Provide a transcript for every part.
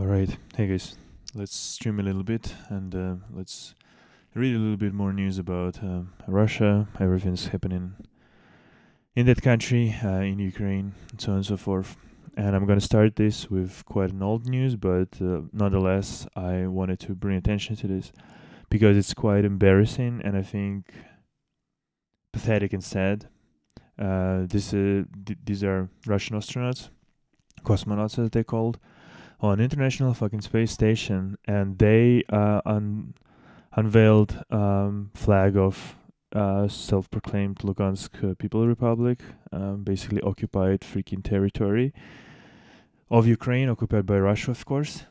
All right, hey guys, let's stream a little bit and let's read a little bit more news about Russia, everything's happening in that country, in Ukraine, and so on and so forth. And I'm gonna start this with quite an old news, but nonetheless, I wanted to bring attention to this because it's quite embarrassing and I think pathetic and sad. These are Russian astronauts, cosmonauts as they're called, on International fucking Space Station, and they unveiled flag of self-proclaimed Lugansk People Republic, basically occupied freaking territory of Ukraine, occupied by Russia, of course.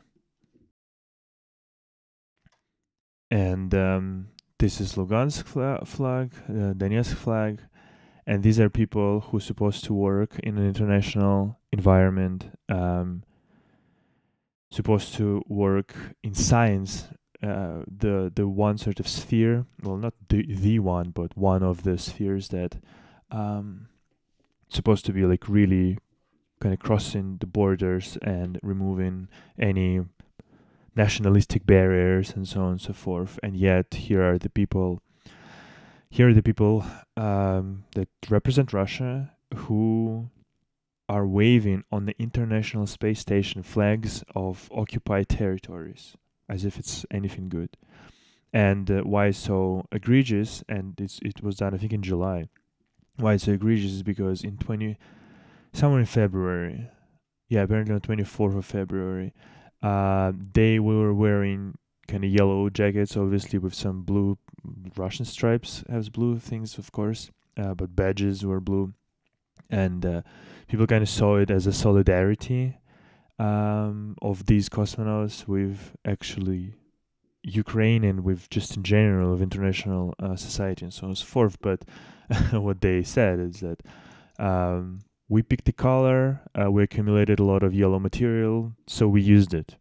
And this is Lugansk flag, Donetsk flag, and these are people who are supposed to work in an international environment, supposed to work in science, the one sort of sphere, well, not the one, but one of the spheres that um supposed to be like really kind of crossing the borders and removing any nationalistic barriers and so on and so forth. And yet here are the people that represent Russia who are waving on the International Space Station flags of occupied territories as if it's anything good. And why it's so egregious, and it was done I think in July. Why it's so egregious is because somewhere in February, yeah, apparently on 24th of February, they were wearing kind of yellow jackets, obviously with some blue Russian stripes, has blue things, of course, but badges were blue, and people kind of saw it as a solidarity of these cosmonauts with actually Ukraine and with just in general of international society and so on and so forth. But what they said is that we picked the color, we accumulated a lot of yellow material, so we used it.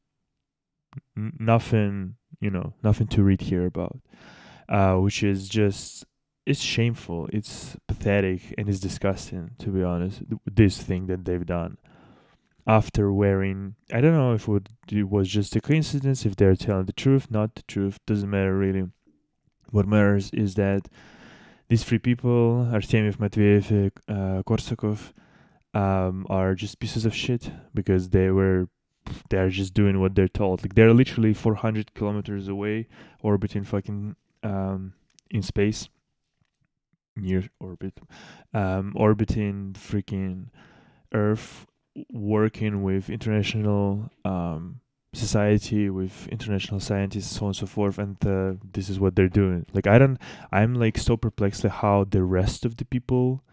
Nothing, nothing to read here about, which is just, it's shameful, it's pathetic, and it's disgusting, to be honest, this thing that they've done. After wearing, I don't know if it was just a coincidence, if they're telling the truth, not the truth, doesn't matter really. What matters is that these three people, Artemiev, Matveyev, Korsakov, are just pieces of shit because they're just doing what they're told. Like they're literally 400 kilometers away, orbiting fucking in space, near orbit, orbiting freaking Earth, working with international society, with international scientists, so on and so forth. And this is what they're doing. Like I'm like so perplexed at how the rest of the people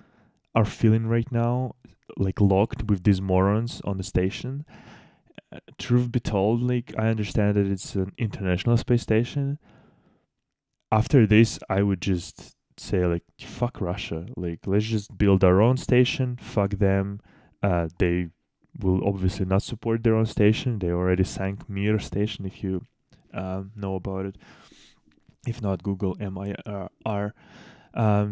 are feeling right now, like locked with these morons on the station. Truth be told, like I understand that it's an international space station. After this, I would just say like fuck Russia. Like let's just build our own station. Fuck them. They will obviously not support their own station. They already sank Mir station, if you know about it. If not, Google MIR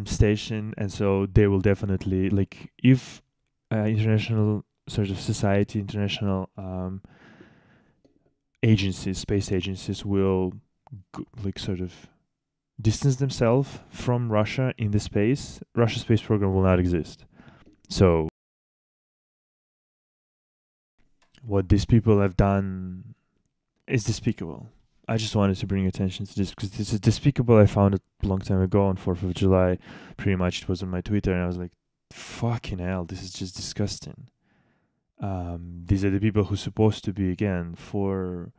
station, and so they will definitely, like, if international sort of society, international agencies, space agencies will like sort of distance themselves from Russia in the space, Russia's space program will not exist. So what these people have done is despicable. I just wanted to bring attention to this because this is despicable. I found it a long time ago on 4th of July. Pretty much it was on my Twitter, and I was like, fucking hell, this is just disgusting. These are the people who are supposed to be, again, for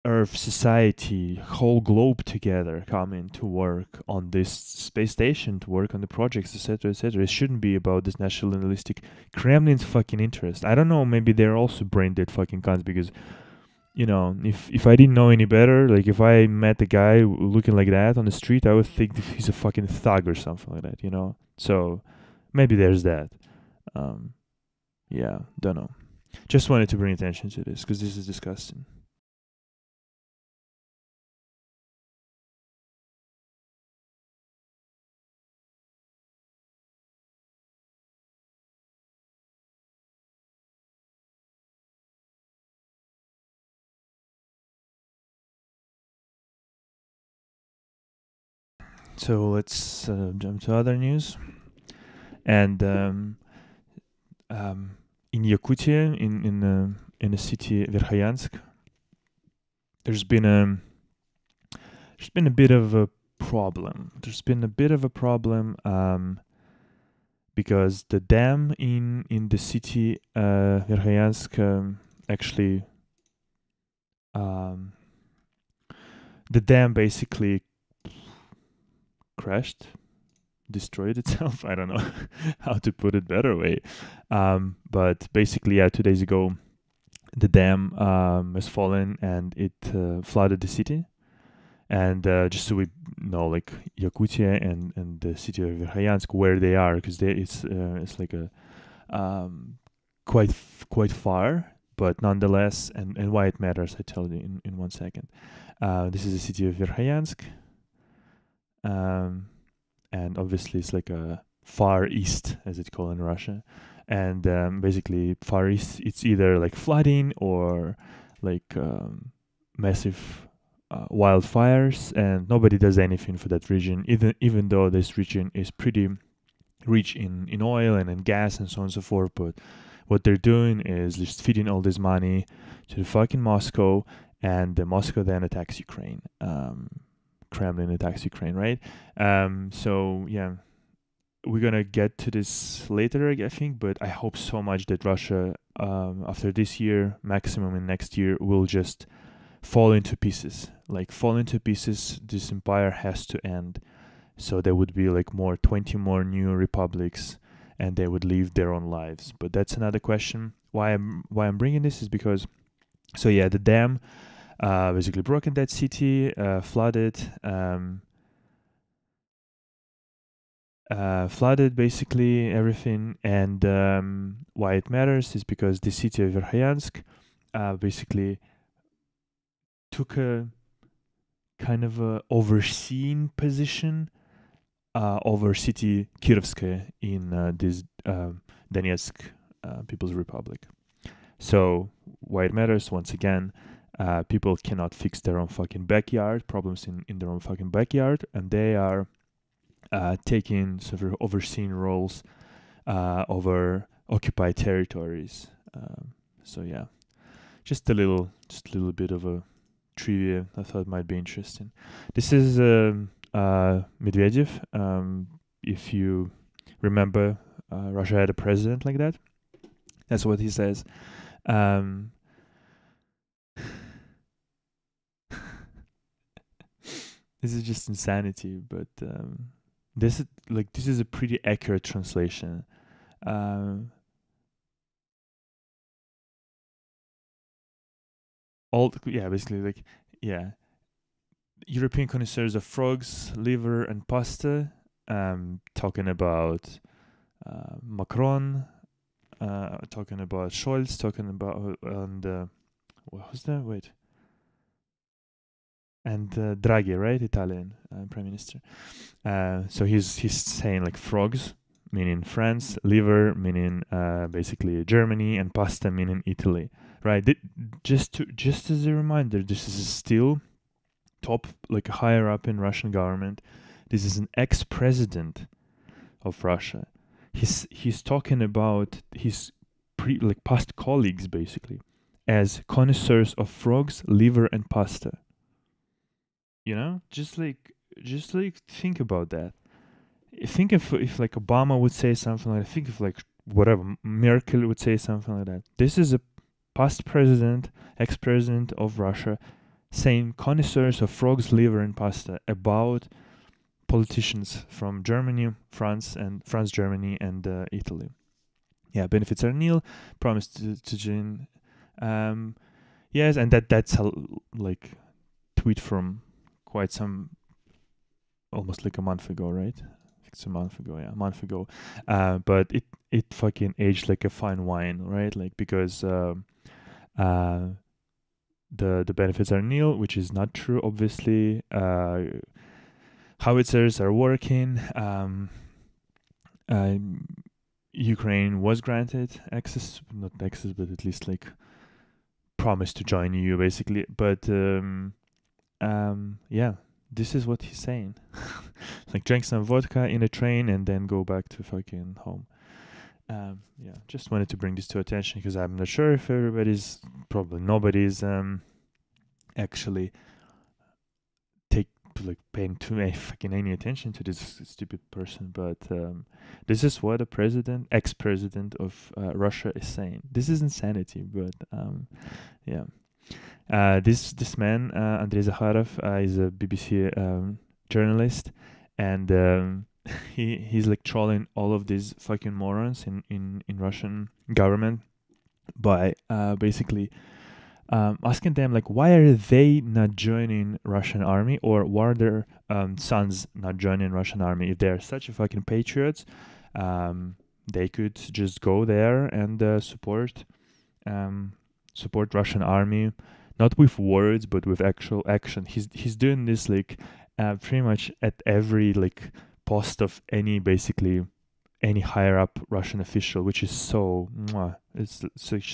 Earth, society, whole globe together coming to work on this space station, to work on the projects, etc., etc. It shouldn't be about this nationalistic Kremlin's fucking interest. I don't know, maybe they're also brain dead fucking cunts because, if I didn't know any better, like if I met a guy looking like that on the street, I would think that he's a fucking thug or something like that. So maybe there's that. Um, yeah, don't know. Just wanted to bring attention to this because this is disgusting. So let's jump to other news. And in Yakutia, in the city Verkhoyansk, there's been a bit of a problem. There's been a bit of a problem because the dam in the city Verkhoyansk actually um, the dam basically crashed, destroyed itself. I don't know how to put it better way. But basically, yeah, 2 days ago, the dam has fallen and it flooded the city. And just so we know, like Yakutia and the city of Verkhoyansk, where they are, because it's like a quite far, but nonetheless, and why it matters, I tell you in 1 second. This is the city of Verkhoyansk, and obviously it's like a far east, as it's called in Russia. And basically, far east, it's either like flooding or like massive wildfires, and nobody does anything for that region, even though this region is pretty rich in oil and in gas and so on and so forth. But what they're doing is just feeding all this money to the fucking Moscow, and the Moscow then attacks Ukraine. Kremlin attacks Ukraine, right? So yeah, we're gonna get to this later, I think, but I hope so much that Russia, after this year, maximum in next year, will just fall into pieces. Like fall into pieces. This empire has to end. So there would be like 20 more new republics, and they would live their own lives. But that's another question. Why I'm bringing this is because, so yeah, the dam basically broke in that city, flooded. Flooded basically everything, and why it matters is because the city of Verkhoyansk basically took a kind of a overseeing position over city Kirovskaya in this Donetsk People's Republic. So why it matters, once again, people cannot fix their own fucking backyard, problems in their own fucking backyard, and they are taking sort of overseeing roles over occupied territories. So yeah, just a little bit of a trivia I thought might be interesting. This is Medvedev. If you remember, Russia had a president like that. That's what he says. This is just insanity, but this is a pretty accurate translation. Basically, like, yeah, European connoisseurs of frogs, liver, and pasta. Talking about Macron, talking about Scholz, talking about what was that? Wait. And Draghi, right? Italian prime minister. So he's saying like frogs, meaning France, liver, meaning basically Germany, and pasta, meaning Italy, right? Just as a reminder, this is still top, like higher up in Russian government. This is an ex-president of Russia. He's talking about his past colleagues basically as connoisseurs of frogs, liver, and pasta. You know, just like think about that. Think if like Obama would say something like that. Think of like whatever Merkel would say something like that. This is a past president, ex-president of Russia, saying connoisseurs of frogs, liver, and pasta about politicians from Germany, France, Germany, and Italy. Yeah, benefits are nil. Promise to Jin. Yes, and that's a like tweet from quite some, almost like a month ago, right? It's a month ago, yeah, a month ago. But it fucking aged like a fine wine, right? Like because the benefits are nil, which is not true, obviously. Howitzers are working. Ukraine was granted access, not access, but at least like promised to join EU, basically. But yeah, this is what he's saying. like drank some vodka in a train and then go back to fucking home. Yeah, just wanted to bring this to attention because I'm not sure if probably nobody's actually take like paying too any fucking any attention to this stupid person. But this is what a ex-president of Russia is saying. This is insanity. But yeah, this man Andrei Zakharov is a BBC journalist, and he's like trolling all of these fucking morons in Russian government by basically asking them like why are they not joining Russian army, or why are their sons not joining Russian army? If they're such a fucking patriots, they could just go there and support Russian army, not with words but with actual action. He's doing this like pretty much at every like post of any higher up Russian official, which is so it's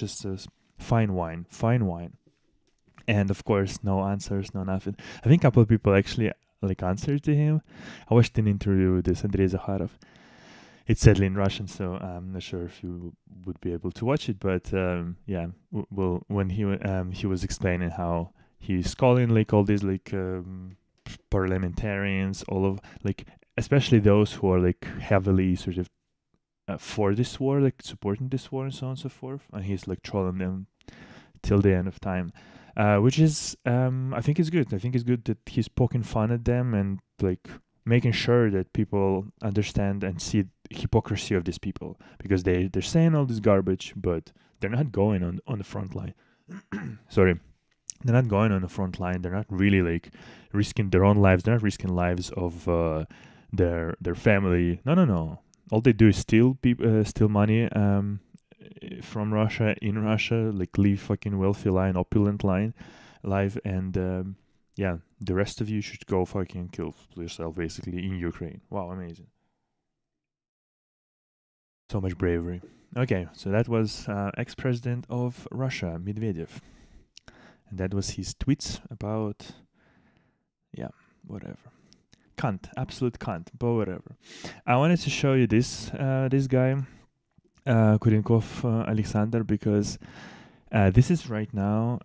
just a fine wine. And of course no answers, no nothing. I think a couple of people actually like answered to him. I watched an interview with this Andrei Zakharov. It's sadly in Russian, so I'm not sure if you would be able to watch it, but yeah, well, when he was explaining how he's calling like all these like parliamentarians, all of like especially those who are like heavily sort of for this war, like supporting this war and so on and so forth, and he's like trolling them till the end of time, which is I think it's good. I think it's good that he's poking fun at them and like making sure that people understand and see hypocrisy of these people, because they're saying all this garbage, but they're not going on the front line. Sorry, they're not going on the front line. They're not really like risking their own lives. They're not risking lives of their family. No. All they do is steal money from Russia, in Russia, like live fucking wealthy line, opulent life, and yeah, the rest of you should go fucking kill yourself basically in Ukraine. Wow, amazing. So much bravery. Okay, so that was ex-president of Russia, Medvedev. And that was his tweets about, yeah, whatever. Cunt, absolute cunt, but whatever. I wanted to show you this guy, Kurenkov Alexander, because this is right now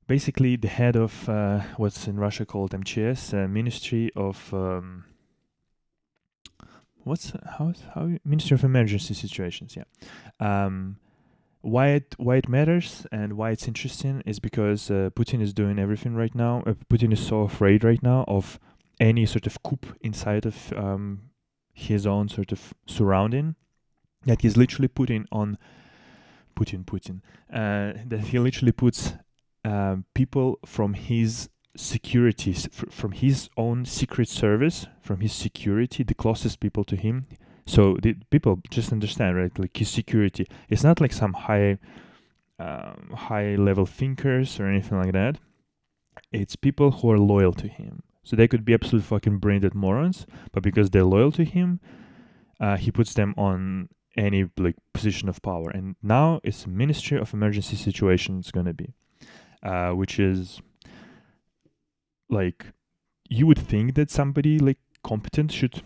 basically the head of what's in Russia called MCS, Ministry of Ministry of Emergency Situations. Yeah. Why it matters and why it's interesting is because Putin is doing everything right now. Putin is so afraid right now of any sort of coup inside of his own sort of surrounding, that he's literally putting on that he literally puts people from his securities, from his own secret service, from his security, the closest people to him. So the people just understand, right? Like his security, it's not like some high level thinkers or anything like that. It's people who are loyal to him. So they could be absolute fucking brain-dead morons, but because they're loyal to him, he puts them on any like position of power. And now it's Ministry of Emergency Situations gonna be, which is like, you would think that somebody like competent should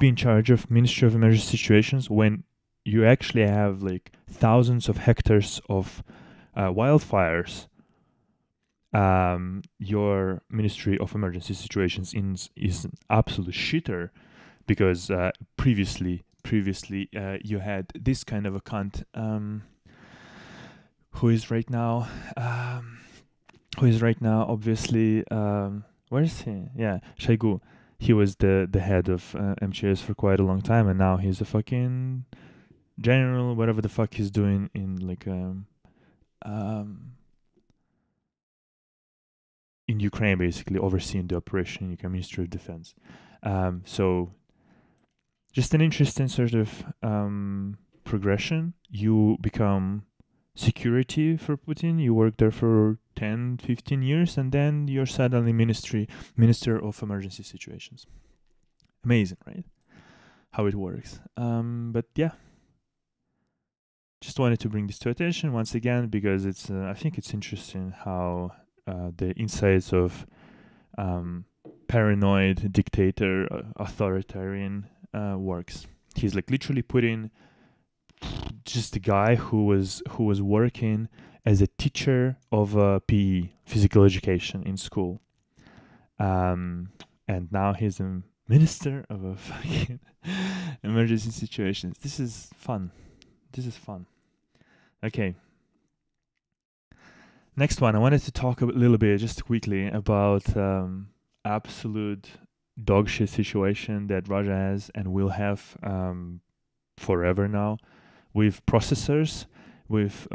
be in charge of Ministry of Emergency Situations when you actually have like thousands of hectares of wildfires. Your Ministry of Emergency Situations is an absolute shitter, because previously you had this kind of a cunt who is right now obviously where is he? Yeah, Shoigu. He was the head of MCS for quite a long time, and now he's a fucking general, whatever the fuck he's doing in like in Ukraine, basically overseeing the operation in Ukraine, Ministry of Defense. So just an interesting sort of progression. You become security for Putin, you work there for 10, 15 years, and then you're suddenly Minister of Emergency Situations. Amazing, right? How it works. But yeah, just wanted to bring this to attention once again, because it's I think it's interesting how the insights of paranoid dictator, authoritarian works. He's like literally putting just a guy who was working as a teacher of PE, physical education, in school. And now he's a minister of a fucking emergency situations. This is fun. Okay. Next one, I wanted to talk a little bit, just quickly, about absolute dog shit situation that Russia has and will have forever now, with processors, with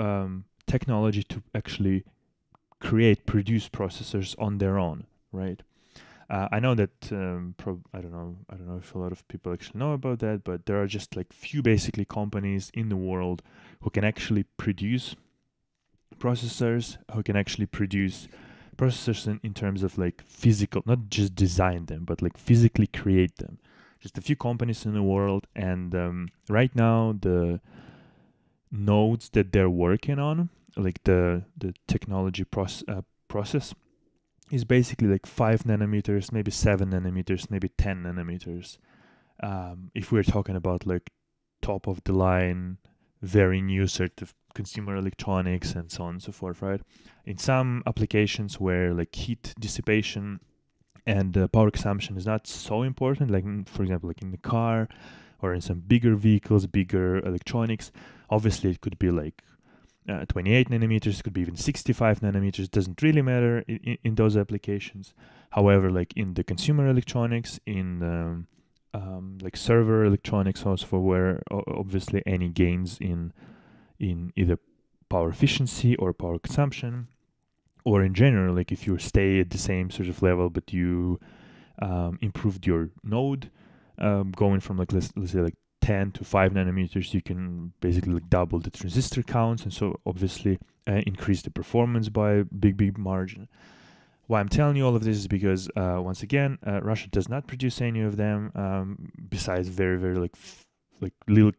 technology to actually produce processors on their own, right? I know that I don't know if a lot of people actually know about that, but there are just like few basically companies in the world who can actually produce processors, who can actually produce processors in terms of like physical, not just design them, but like physically create them. Just a few companies in the world, and right now the nodes that they're working on, like the technology process, is basically like 5 nanometers, maybe 7 nanometers, maybe 10 nanometers. If we're talking about like top of the line, very new sort of consumer electronics and so on and so forth, right? In some applications where like heat dissipation and power consumption is not so important, like for example, like in the car or in some bigger vehicles, bigger electronics, obviously it could be like 28 nanometers, could be even 65 nanometers, doesn't really matter in those applications. However, like in the consumer electronics, in like server electronics also, for where obviously any gains in either power efficiency or power consumption, or in general, like if you stay at the same sort of level but you improved your node, going from like let's say like 10 to 5 nanometers, you can basically like double the transistor counts, and so obviously increase the performance by a big margin. Why I'm telling you all of this is because once again, Russia does not produce any of them, besides very like little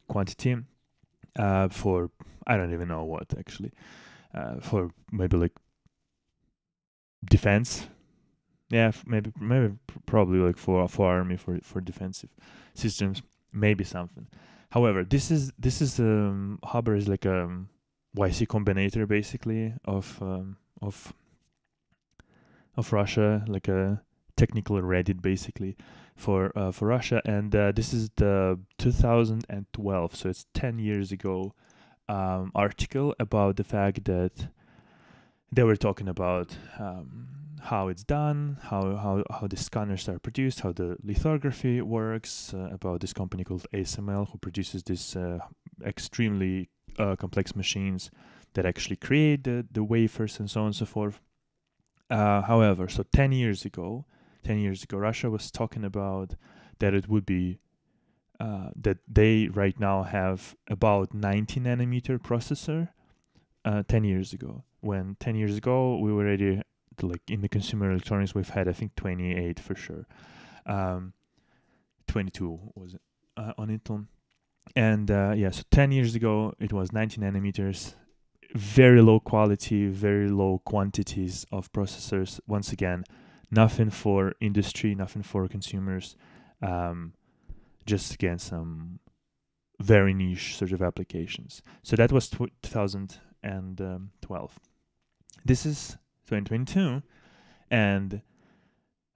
quantity for I don't even know what actually, for maybe like defense. Yeah, maybe probably like for army, for defensive systems, maybe something. However, this is Haber is like a YC combinator basically of Russia, like a technical Reddit basically for Russia, and this is the 2012, so it's 10 years ago, article about the fact that they were talking about how it's done, how the scanners are produced, how the lithography works, about this company called ASML who produces this extremely complex machines that actually create the wafers and so on and so forth. However, so 10 years ago, Russia was talking about that it would be that they right now have about 90 nanometer processor. 10 years ago, when 10 years ago we were already like in the consumer electronics, we've had I think 28 for sure, 22 was it on Intel, and yeah, so 10 years ago it was 90 nanometers, very low quality, very low quantities of processors. Once again, nothing for industry, nothing for consumers, just again some very niche sort of applications. So that was 2012. This is 2022, and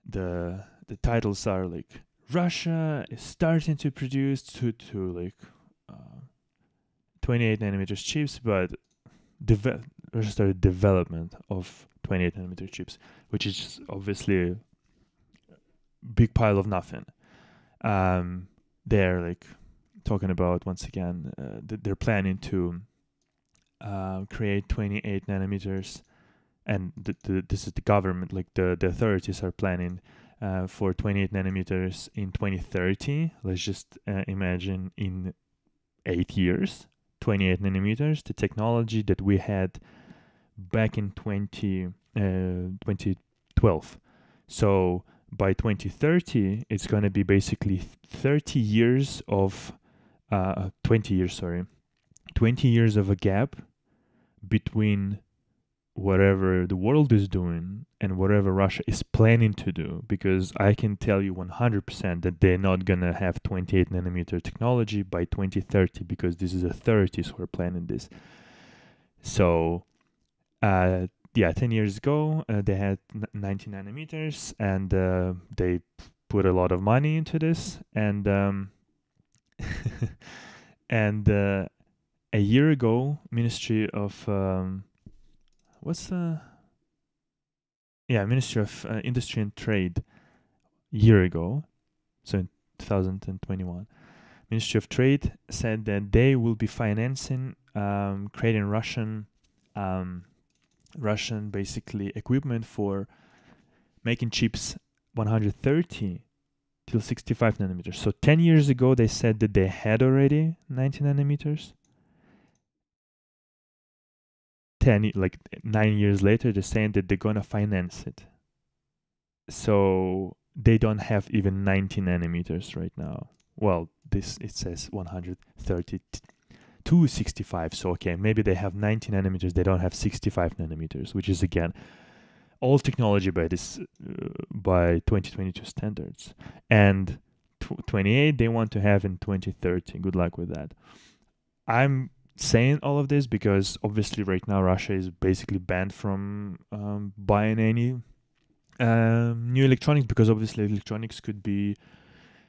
the titles are like Russia is starting to produce to like 28 nanometers chips, but Russia started development of 28 nanometer chips, which is just obviously a big pile of nothing. They're like talking about, once again, they're planning to create 28 nanometers, and this is the government, like the authorities are planning for 28 nanometers in 2030. Let's just imagine in 8 years, 28 nanometers, the technology that we had back in 2012. So by 2030, it's going to be basically 30 years of 20 years, sorry, 20 years of a gap between whatever the world is doing and whatever Russia is planning to do, because I can tell you 100% that they're not gonna have 28 nanometer technology by 2030, because this is the 30s who are planning this. So, yeah, 10 years ago, they had 90 nanometers, and they put a lot of money into this, and and a year ago, Ministry of what's the Ministry of Industry and Trade, year ago, so in 2021, Ministry of Trade said that they will be financing creating Russian basically equipment for making chips 130 till 65 nanometers. So 10 years ago, they said that they had already 90 nanometers. 9 years later, they're saying that they're going to finance it. So they don't have even 90 nanometers right now. Well, it says 130 to 65. So, okay, maybe they have 90 nanometers. They don't have 65 nanometers, which is, again, all technology by 2022 standards. And 28 they want to have in 2030. Good luck with that. I'm saying all of this because obviously right now Russia is basically banned from buying any new electronics, because obviously electronics could be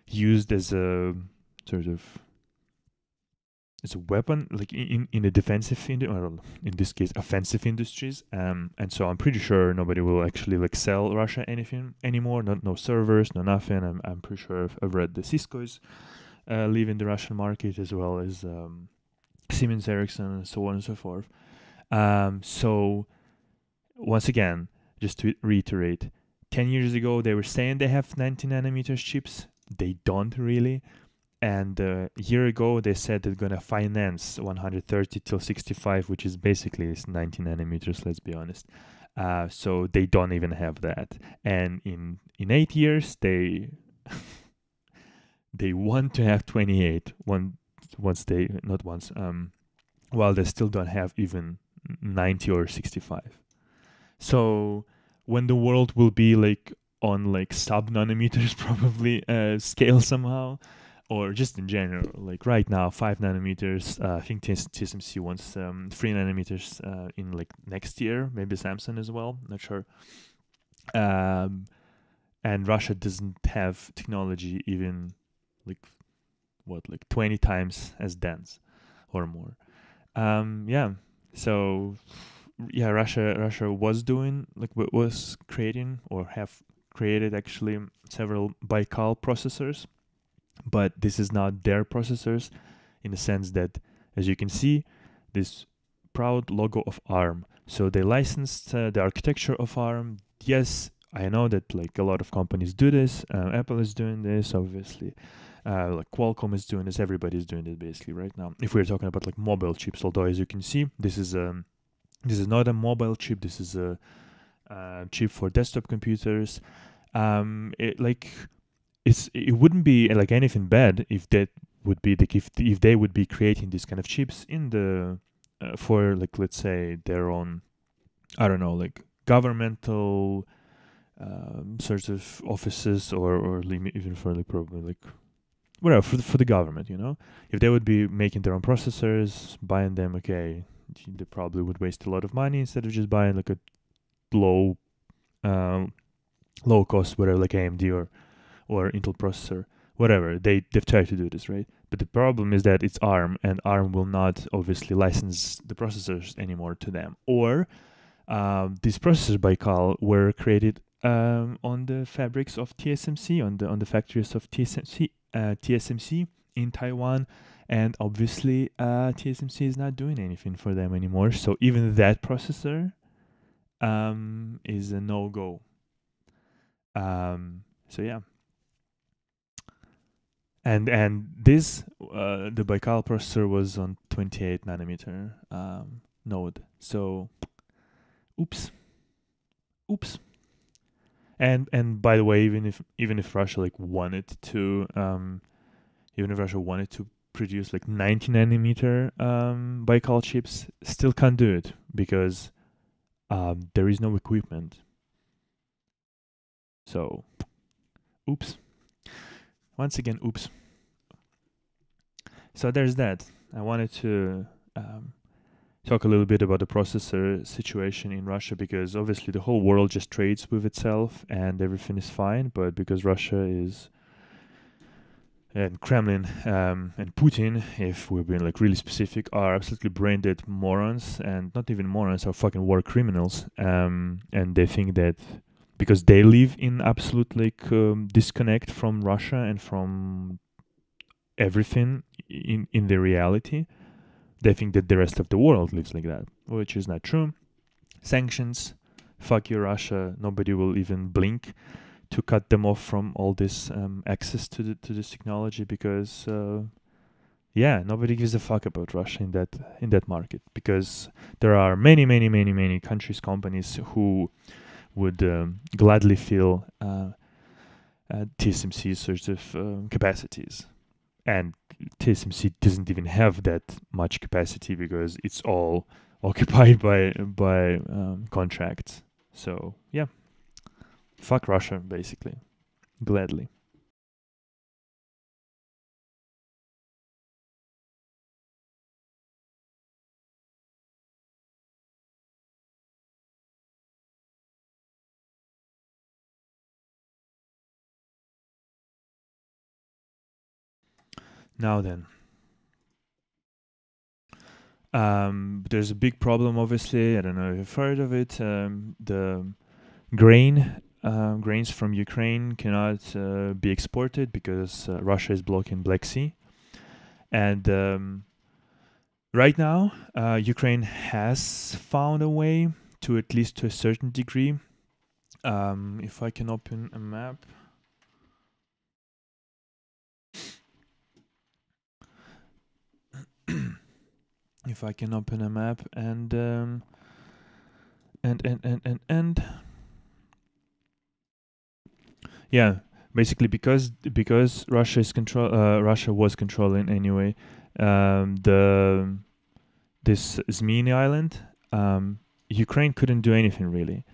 used as a sort of as a weapon, like in a defensive or in this case offensive industries, and so I'm pretty sure nobody will actually like sell Russia anything anymore. No servers, no nothing. I'm pretty sure I've read the Cisco's leaving the Russian market, as well as Siemens, Ericsson, and so on and so forth. So once again, just to reiterate, 10 years ago they were saying they have 90 nanometers chips. They don't really. And a year ago they said they're going to finance 130 till 65, which is basically 90 nanometers, let's be honest. So they don't even have that. And in 8 years they they want to have 28 while they still don't have even 90 or 65. So when the world will be like on like sub nanometers probably scale somehow, or just in general, like right now 5 nanometers, I think TSMC wants 3 nanometers in like next year, maybe Samsung as well, not sure. And Russia doesn't have technology even like 20 times as dense or more. So Russia was doing was creating or have created actually several Baikal processors, but this is not their processors, in the sense that, as you can see, this proud logo of ARM. So they licensed the architecture of ARM. Yes, I know that like a lot of companies do this. Apple is doing this, obviously. Like Qualcomm is doing this. Everybody's doing it basically right now. If we're talking about like mobile chips, although as you can see, this is not a mobile chip. This is a chip for desktop computers. It wouldn't be like anything bad if that would be if they would be creating these kind of chips in the for like, let's say, their own, I don't know, like governmental sorts of offices, or even for like probably like whatever for the government, if they would be making their own processors, buying them, okay, they probably would waste a lot of money instead of just buying like a low cost, whatever, like AMD or Intel processor, whatever. They've tried to do this, right? But the problem is that it's ARM, and ARM will not obviously license the processors anymore to them. Or these processors by Baikal were created on the fabrics of TSMC, on the factories of TSMC in Taiwan, and obviously TSMC is not doing anything for them anymore. So even that processor is a no-go. So yeah. And this the Baikal processor was on 28 nanometer node. So oops. And by the way, even if Russia like wanted to produce like 90 nanometer Baikal chips, still can't do it, because there is no equipment. So, oops. Once again, oops. So there's that. I wanted to talk a little bit about the processor situation in Russia, because obviously the whole world just trades with itself and everything is fine, but because Russia is and Kremlin and Putin, if we're being like really specific, are absolutely brain-dead morons, and not even morons, are fucking war criminals. And they think that because they live in absolute like disconnect from Russia and from everything in the reality, they think that the rest of the world lives like that, which is not true. Sanctions, fuck you, Russia. Nobody will even blink to cut them off from all this access to this technology, because nobody gives a fuck about Russia in that market, because there are many countries, companies who would gladly fill TSMC sorts of capacities, and TSMC doesn't even have that much capacity because it's all occupied by contracts. So yeah, fuck Russia, basically, gladly. Now then, there's a big problem, obviously. I don't know if you've heard of it. The grains from Ukraine cannot be exported because Russia is blocking Black Sea. And right now, Ukraine has found a way to, at least to a certain degree. If I can open a map. If I can open a map and yeah, basically because Russia was controlling anyway the this Zmini Island. Ukraine couldn't do anything really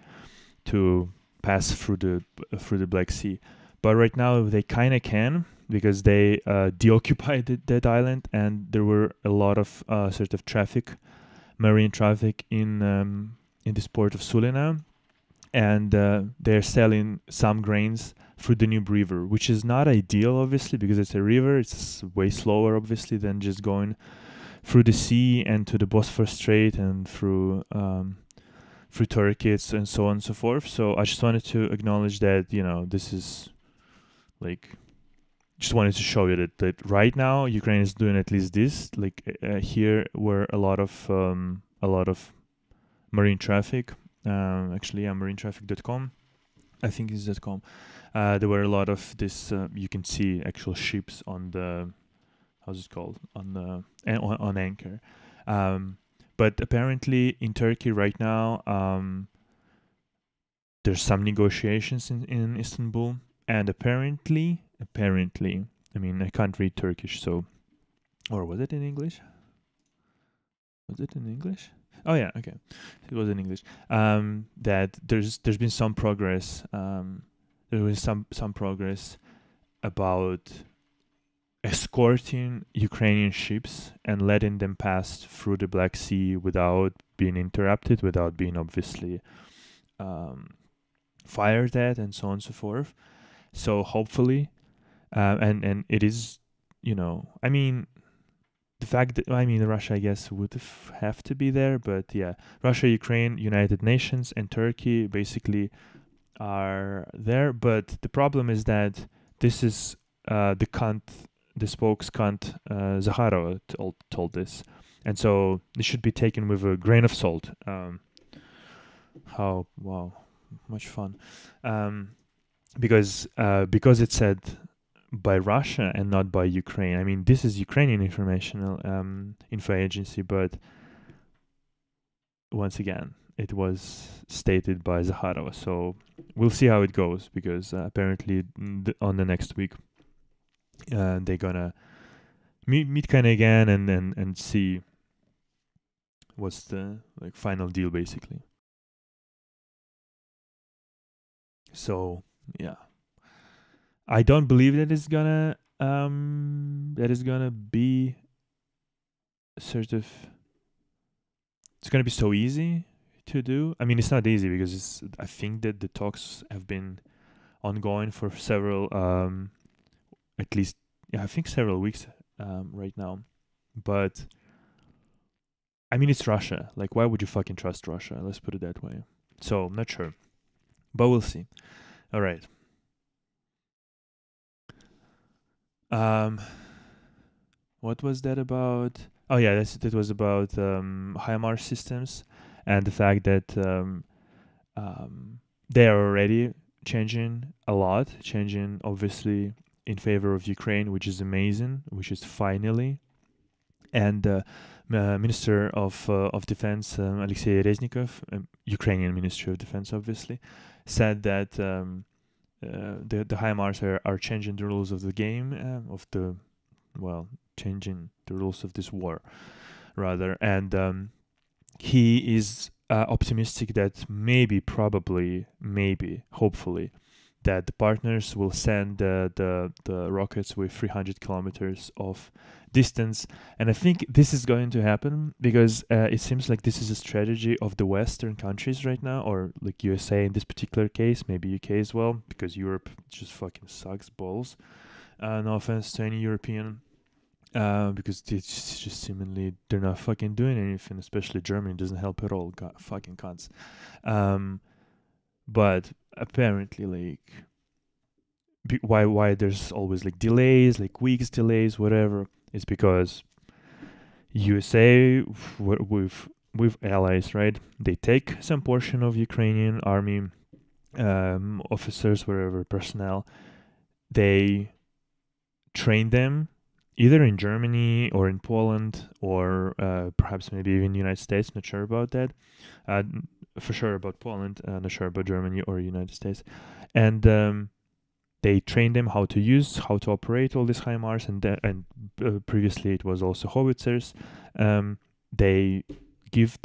to pass through the Black Sea, but right now they kind of can, because they deoccupied that island, and there were a lot of sort of traffic, marine traffic in this port of Sulina, and they're selling some grains through the Danube River, which is not ideal, obviously, because it's a river. It's way slower, obviously, than just going through the sea and to the Bosphorus Strait and through Turkey and so on and so forth. So I just wanted to acknowledge that, this is like, just wanted to show you that right now Ukraine is doing at least this. Like here were a lot of marine traffic. Actually, marinetraffic.com. I think it's .com. There were a lot of this. You can see actual ships on the, how's it called, on the on anchor. But apparently in Turkey right now, there's some negotiations in Istanbul, and apparently, I mean, I can't read Turkish, so, or was it in English? Was it in English? Oh yeah, okay, it was in English. That there's been some progress. There was some progress about escorting Ukrainian ships and letting them pass through the Black Sea without being interrupted, without being obviously fired at, and so on and so forth. So hopefully, and it is, I mean, the fact that, I mean, Russia, I guess, would have to be there, but yeah, Russia, Ukraine, United Nations, and Turkey basically are there. But the problem is that this is the spokes cunt Zakharova told this, and so this should be taken with a grain of salt. How wow, much fun, because it said by Russia and not by Ukraine. I mean, this is Ukrainian informational info agency, but once again, it was stated by Zakharova. So we'll see how it goes, because apparently on the next week they're gonna meet kind of again and see what's the like final deal, basically. So yeah, I don't believe that is gonna be sort of it's gonna be so easy to do. I mean, it's not easy because I think that the talks have been ongoing for several at least, yeah, I think several weeks right now. But I mean, it's Russia. Like, why would you fucking trust Russia? Let's put it that way. So I'm not sure, but we'll see. All right. Um, what was that about? Oh yeah, that was about HIMARS systems and the fact that um, they are already changing a lot, changing obviously in favor of Ukraine, which is amazing, which is finally. And Minister of Defense Alexei Reznikov, Ukrainian Ministry of Defense, obviously, said that the HIMARS are changing the rules of the game changing the rules of this war rather, and he is optimistic that maybe, probably, maybe, hopefully, that the partners will send the rockets with 300 kilometers of distance. And I think this is going to happen because it seems like this is a strategy of the Western countries right now, or like USA in this particular case, maybe UK as well, because Europe just fucking sucks balls. No offense to any European, because it's just seemingly they're not fucking doing anything, especially Germany doesn't help at all. God, fucking cunts. Um, but apparently, like, why there's always like delays, like weeks delays, whatever. It's because USA with allies, right? They take some portion of Ukrainian army officers, whatever personnel. They train them either in Germany or in Poland or perhaps maybe even the United States. Not sure about that. Uh, for sure about Poland. Not sure about Germany or United States. And they train them how to operate all these HIMARS, and previously it was also howitzers. They give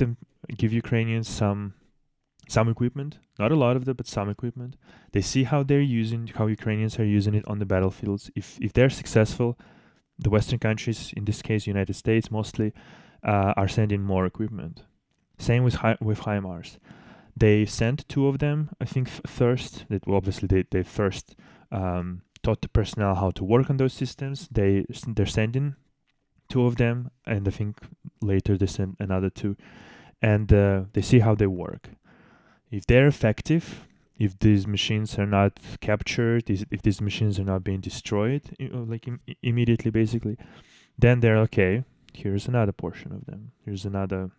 Ukrainians some equipment, not a lot of it, but some equipment. They see how Ukrainians are using it on the battlefields. If they're successful, the Western countries, in this case United States mostly, are sending more equipment. Same with HIMARS. They sent two of them, I think, first. That obviously they first taught the personnel how to work on those systems. They're sending two of them, and I think later they send another two, and they see how they work. If they're effective, if these machines are not captured, if these machines are not being destroyed, immediately, basically, then they're okay. Here's another portion of them. Here's another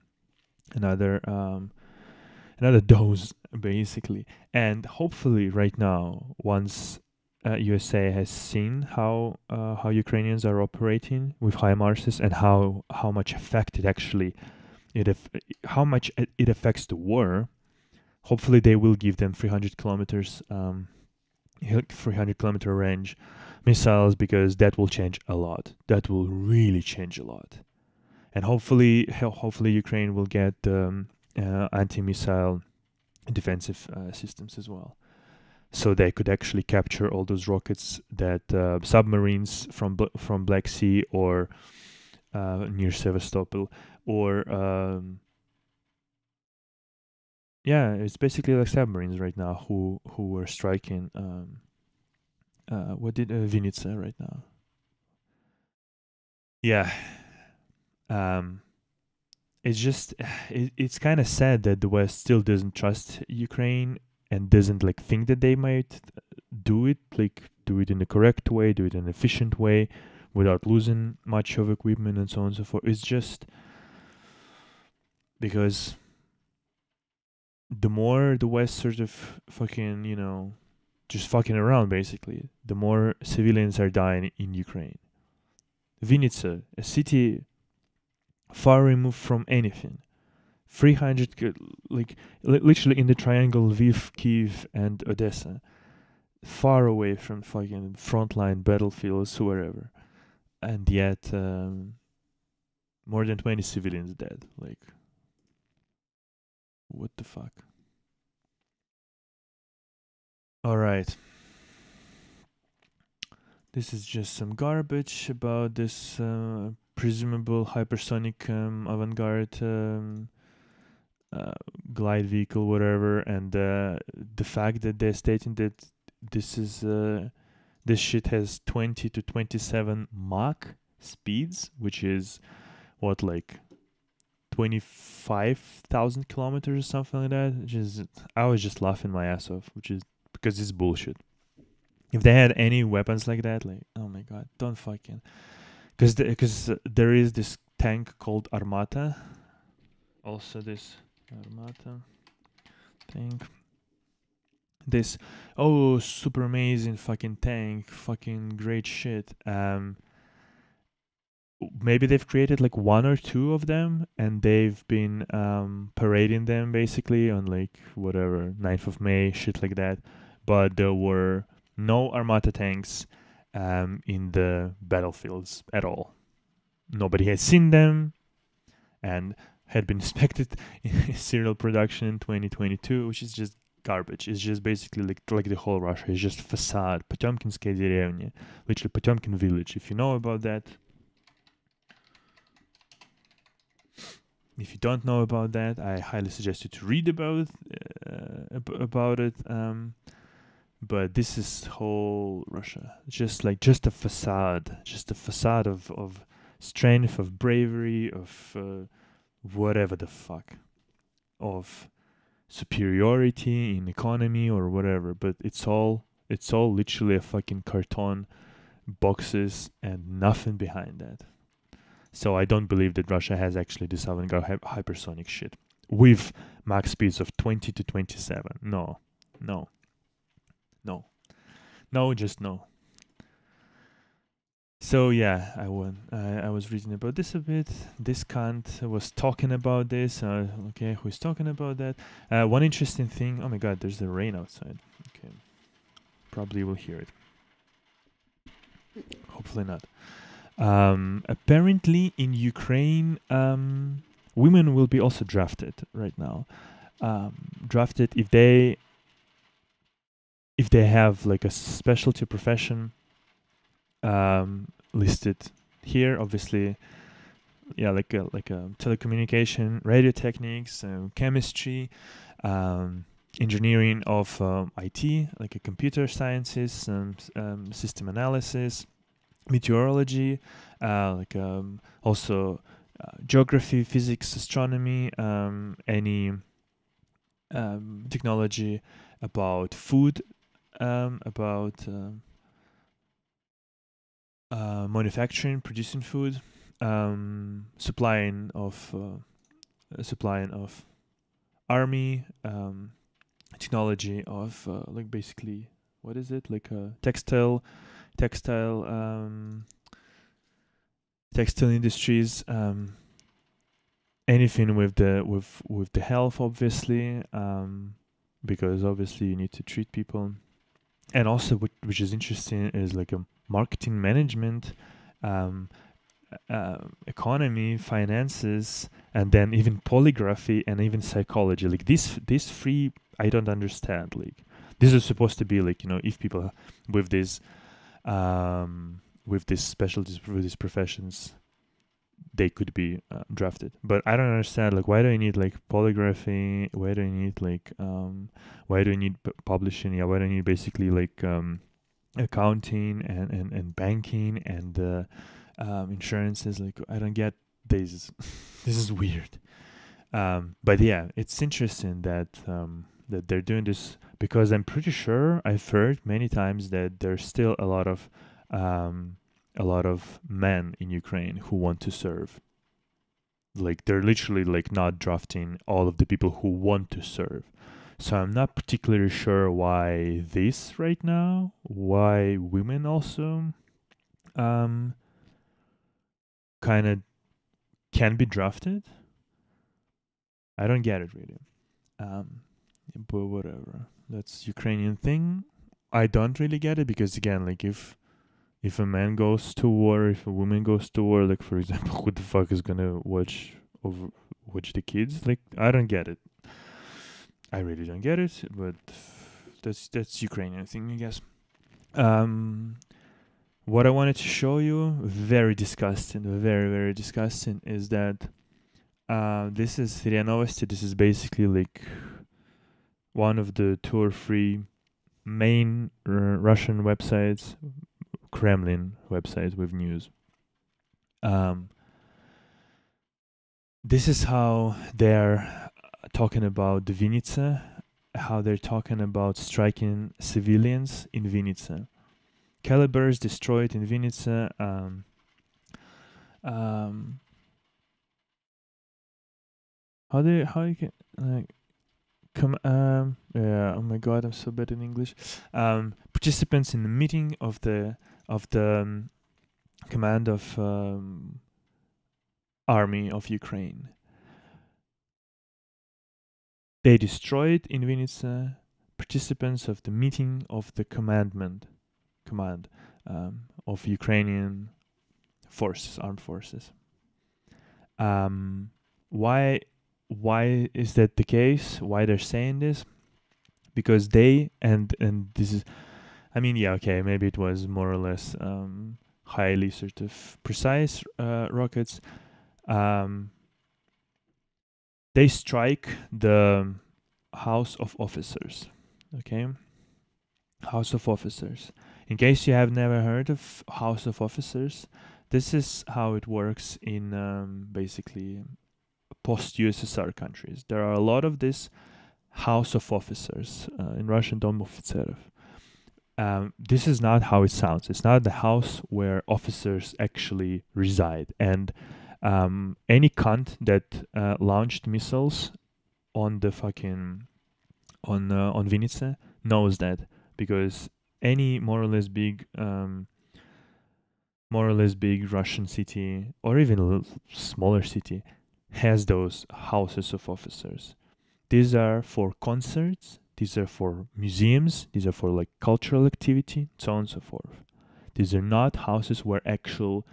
dose, basically. And hopefully, right now, once USA has seen how Ukrainians are operating with HIMARS and how much effect it actually how much it affects the war. Hopefully, they will give them 300 kilometers, 300-kilometer range missiles, because that will change a lot. That will really change a lot. And hopefully Ukraine will get anti-missile defensive systems as well, so they could actually capture all those rockets that submarines from Black Sea or near Sevastopol, or it's basically like submarines right now who were striking what did Vinnytsia right now. Yeah. um it's just it's kind of sad that the West still doesn't trust Ukraine and doesn't like think that they might do it in the correct way, do it in an efficient way without losing much of equipment and so on and so forth. It's just because the more the West sort of fucking, just fucking around, basically, the more civilians are dying in Ukraine. Vinnytsia, a city far removed from anything, 300, literally in the triangle Lviv, Kiev, and Odessa, far away from fucking frontline battlefields, wherever, and yet more than 20 civilians dead. Like, what the fuck? All right. This is just some garbage about this presumable hypersonic avant-garde uh, glide vehicle, whatever, and the fact that they're stating that this is this shit has 20 to 27 Mach speeds, which is what, like 25,000 kilometers or something like that. Which is, I was just laughing my ass off, which is because it's bullshit. If they had any weapons like that, like, oh my god, don't fucking, because there is this tank called Armata. Also, this Armata tank. This, oh, super amazing fucking tank, fucking great shit. Maybe they've created like one or two of them, and they've been parading them basically on like whatever 9th of May, shit like that. But there were no Armata tanks in the battlefields at all. Nobody had seen them, and had been inspected in serial production in 2022, which is just garbage. It's just basically like the whole Russia is just facade. Potemkinskaya деревня, literally Potemkin village. If you know about that, if you don't know about that, I highly suggest you to read about it. But this is whole Russia, just a facade, of strength, of bravery, of whatever the fuck, of superiority in economy or whatever. But it's all literally a fucking carton boxes and nothing behind that. So I don't believe that Russia has actually this avant-garde hypersonic shit with max speeds of 20 to 27. No, just no. So yeah, I was reading about this a bit. This cunt was talking about this. Okay, who's talking about that? One interesting thing. Oh my god, there's the rain outside. Okay, probably will hear it. Hopefully not. Apparently in Ukraine, women will be also drafted right now. Drafted if they have like a specialty profession listed here. Obviously, yeah, like a telecommunication, radio techniques, chemistry, engineering of IT, like a computer sciences, system analysis, meteorology, also geography, physics, astronomy, any technology about food, about manufacturing, producing food, supplying of army, technology of like basically what is it, like textile industries, anything with the health, obviously, because obviously you need to treat people. And also which is interesting is like a marketing management, economy, finances, and then even polygraphy and even psychology. Like these three I don't understand. Like these are supposed to be like, if people with these specialties, with these professions, they could be drafted. But I don't understand, like, why do I need like polygraphy? Why do I need like why do I need publishing? Yeah, why do I need basically like accounting and banking and insurances? Like, I don't get this. This is weird. But yeah, it's interesting that that they're doing this, because I'm pretty sure I've heard many times that there's still a lot of men in Ukraine who want to serve. Like they're literally like not drafting all of the people who want to serve. So I'm not particularly sure why this right now, why women also kind of can be drafted. I don't get it really. But whatever. That's Ukrainian thing. I don't really get it because again, like if a man goes to war, if a woman goes to war, like for example, who the fuck is gonna watch the kids? Like I don't get it. I really don't get it. But that's Ukrainian thing, I guess. Um, what I wanted to show you, very disgusting, very very disgusting, is that this is RIA Novosti. This is basically like one of the 2 or 3 main Russian websites, Kremlin websites with news. This is how they're talking about the Vinnytsia, how they're talking about striking civilians in Vinnytsia. Calibers destroyed in Vinnytsia. How you can like yeah, oh my god, I'm so bad in English. Participants in the meeting of the command of army of Ukraine. They destroyed in Vinnytsia participants of the meeting of the command of Ukrainian forces, armed forces. Why is that the case? Why they're saying this? Because they and this is, I mean, yeah, okay, maybe it was more or less highly sort of precise rockets. They strike the House of Officers. Okay, House of Officers. In case you have never heard of House of Officers, this is how it works in basically post-USSR countries. There are a lot of this House of Officers in Russian, Dom Officerov. This is not how it sounds. It's not the house where officers actually reside. And any cunt that launched missiles on the fucking on Vinnytsia knows that, because any more or less big Russian city, or even a smaller city, has those houses of officers. These are for concerts, these are for museums, these are for like cultural activity, so on and so forth. These are not houses where actual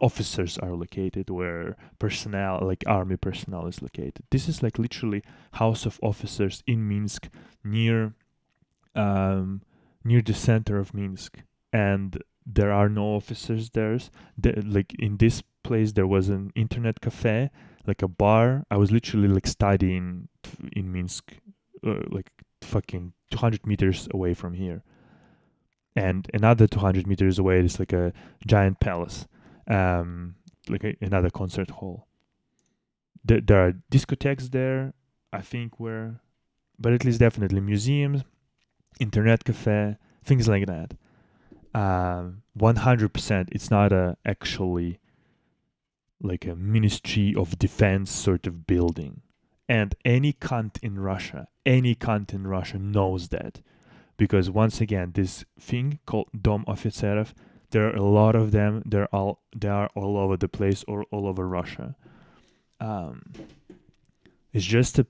officers are located, where personnel, like army personnel, is located. This is like literally house of officers in Minsk, near the center of Minsk, and there are no officers there. Like in this place, there was an internet cafe, like a bar. I was literally like studying in Minsk, like fucking 200 meters away from here, and another 200 meters away is like a giant palace, another concert hall. There are discotheques there, I think, but at least definitely museums, internet cafe, things like that. 100%, it's not actually like a Ministry of Defense sort of building. And any cunt in Russia knows that. Because once again, this thing called Dom Officerov, there are a lot of them. They are all over the place, or all over Russia. It's just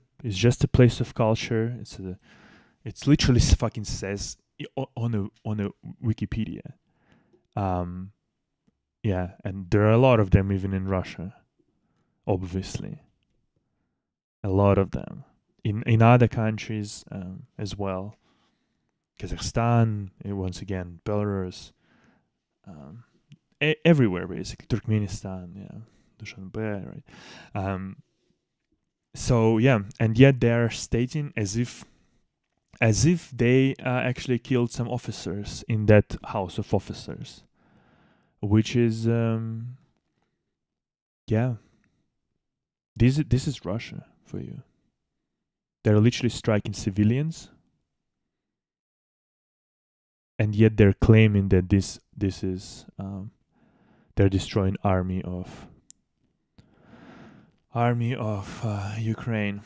a place of culture. It's literally fucking says on a Wikipedia. Yeah, and there are a lot of them even in Russia. Obviously, a lot of them in other countries as well. Kazakhstan, once again, Belarus, everywhere basically. Turkmenistan, yeah, Dushanbe, right? So yeah, and yet they are stating as if they actually killed some officers in that house of officers, which is yeah. This is Russia for you. They're literally striking civilians, and yet they're claiming that this is they're destroying army of Ukraine.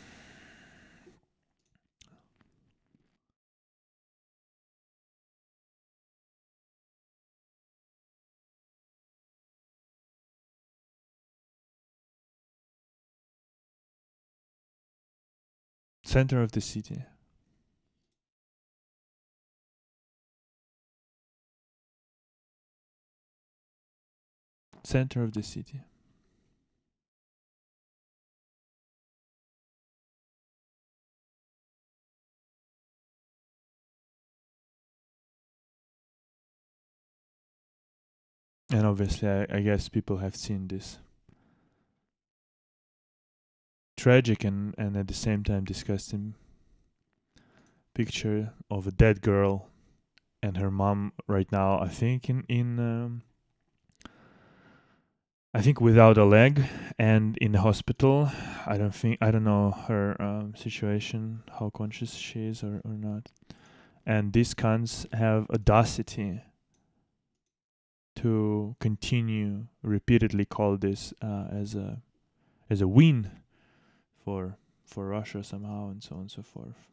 Center of the city. Center of the city. And obviously, I guess people have seen this tragic and at the same time disgusting picture of a dead girl and her mom right now. I think without a leg and in the hospital. I don't know her situation, how conscious she is or not. And these cunts have audacity to continue repeatedly call this as a win for Russia somehow, and so on and so forth.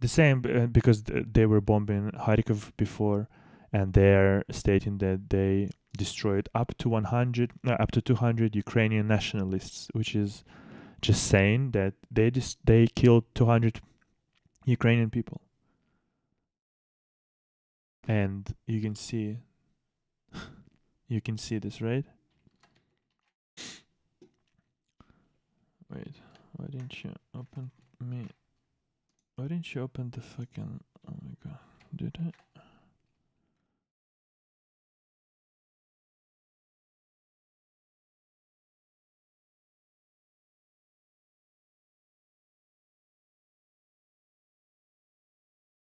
The same because they were bombing Kharkiv before, and they're stating that they destroyed up to 100, up to 200 Ukrainian nationalists, which is just saying that they killed 200 Ukrainian people, and you can see this, right? Wait, why didn't you open me? Why didn't you open the fucking? Oh my god, did I?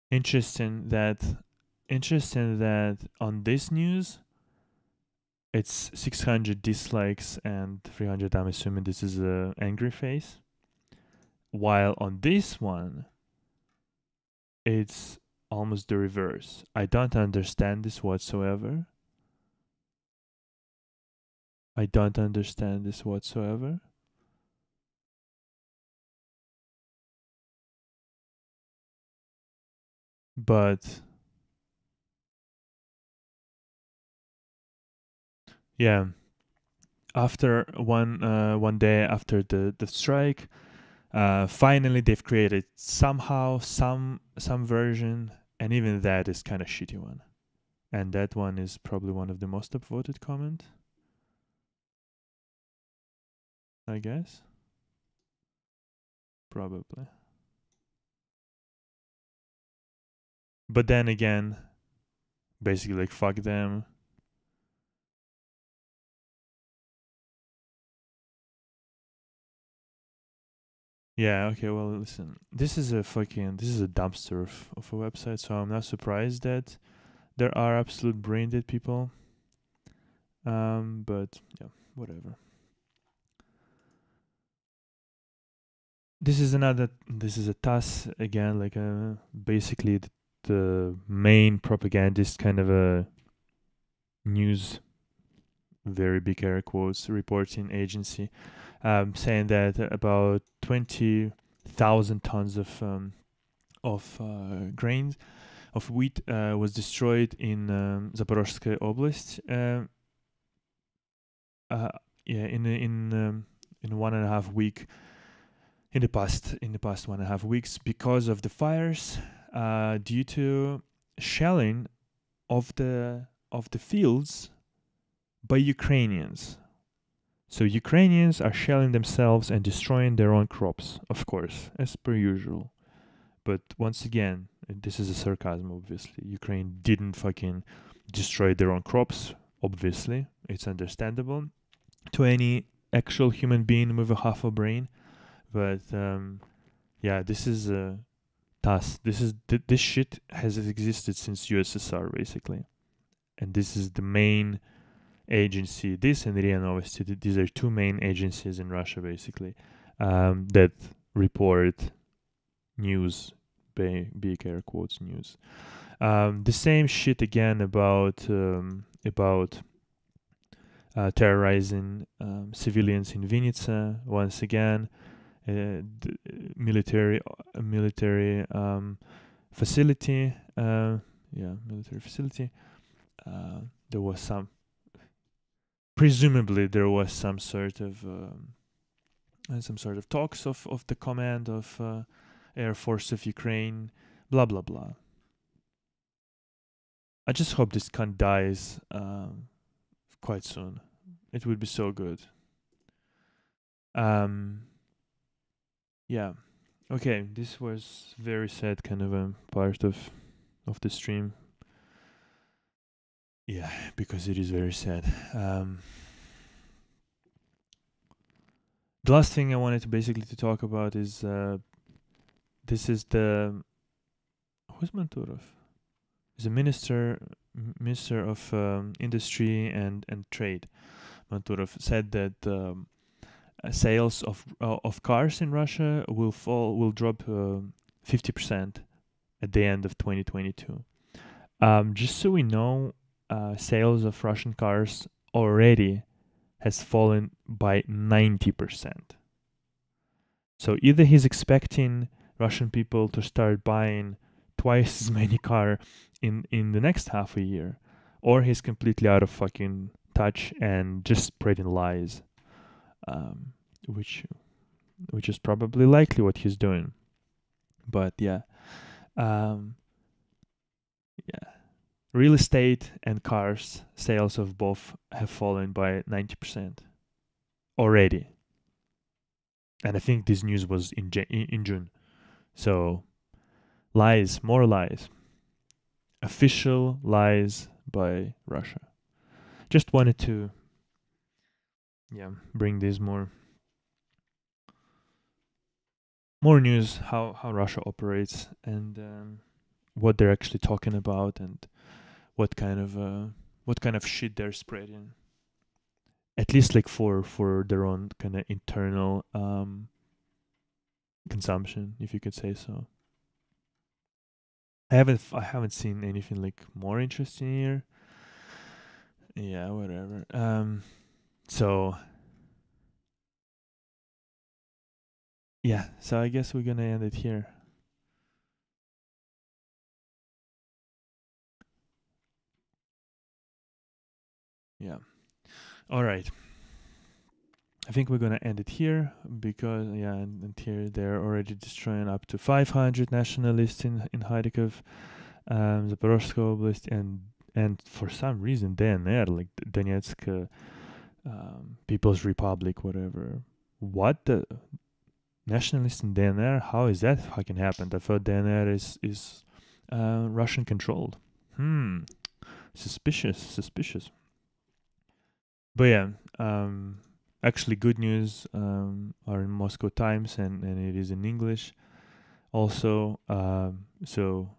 Interesting that on this news it's 600 dislikes and 300. I'm assuming this is a angry face. While on this one, it's almost the reverse. I don't understand this whatsoever. I don't understand this whatsoever. But yeah, after one day after the strike, finally they've created somehow some version, and even that is kind of shitty one. And that one is probably one of the most upvoted comment, I guess. Probably. But then again, basically like fuck them. Yeah, okay, well listen. This is a dumpster of a website, so I'm not surprised that there are absolute brain dead people. But yeah, whatever. This is a TASS again, like basically the main propagandist kind of a news, very big air quotes, reporting agency, saying that about 20,000 tons of grains of wheat was destroyed in Zaporozhskaya Oblast. Uh, yeah, in 1.5 week, in the past 1.5 weeks, because of the fires, due to shelling of the fields by Ukrainians. So Ukrainians are shelling themselves and destroying their own crops, of course, as per usual. But once again, this is a sarcasm, obviously. Ukraine didn't fucking destroy their own crops, obviously. It's understandable to any actual human being with a half a brain. But yeah, this is a TASS. This shit has existed since USSR, basically. And this is the main agency. This and RIA Novosti, these are two main agencies in Russia, basically, that report news, big air quotes news. The same shit again about terrorizing civilians in Vinnytsia. Once again, military facility. Military facility. There was presumably there was some sort of talks of the command of Air Force of Ukraine, blah blah blah. I just hope this cunt dies quite soon. It would be so good. Yeah. Okay, this was very sad kind of a part of the stream. Yeah, because it is very sad. The last thing I wanted to basically to talk about is this is the who's Manturov? He's a minister of industry and trade. Manturov said that sales of cars in Russia will drop 50% at the end of 2022. Just so we know, sales of Russian cars already has fallen by 90%. So either he's expecting Russian people to start buying twice as many car in the next half a year, or he's completely out of fucking touch and just spreading lies, um, which which is probably likely what he's doing. But um, yeah, real estate and cars sales of both have fallen by 90% already, and I think this news was in June. So lies, more lies, official lies by Russia. Just wanted to bring this more news how Russia operates and what they're actually talking about and what kind of shit they're spreading. At least like for their own kind of internal consumption, if you could say so. I haven't seen anything like more interesting here. Yeah, whatever. So yeah, so I guess we're gonna end it here. Yeah. All right. I think we're gonna end it here because and here they're already destroying up to 500 nationalists in Kharkiv, Zaporozhye Oblast, and for some reason DNR, like Donetsk People's Republic, whatever. What the nationalists in DNR? How is that fucking happened? I thought DNR is Russian controlled. Suspicious. But yeah, actually, good news are in Moscow Times and it is in English also. So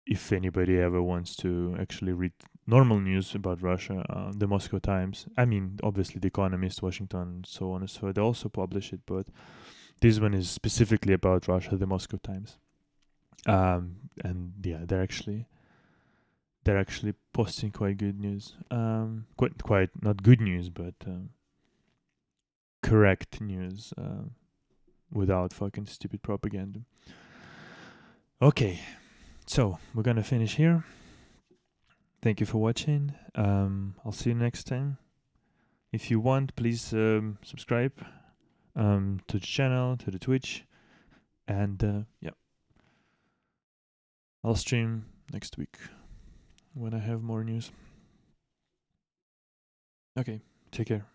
if anybody ever wants to actually read normal news about Russia, the Moscow Times, I mean, obviously, The Economist, Washington, so on and so forth, they also publish it, but this one is specifically about Russia, the Moscow Times. And yeah, they're actually posting quite good news. Quite not good news, but correct news without fucking stupid propaganda. Okay, so we're gonna finish here. Thank you for watching. I'll see you next time. If you want, please subscribe to the channel, to the Twitch, and I'll stream next week when I have more news. Okay, take care.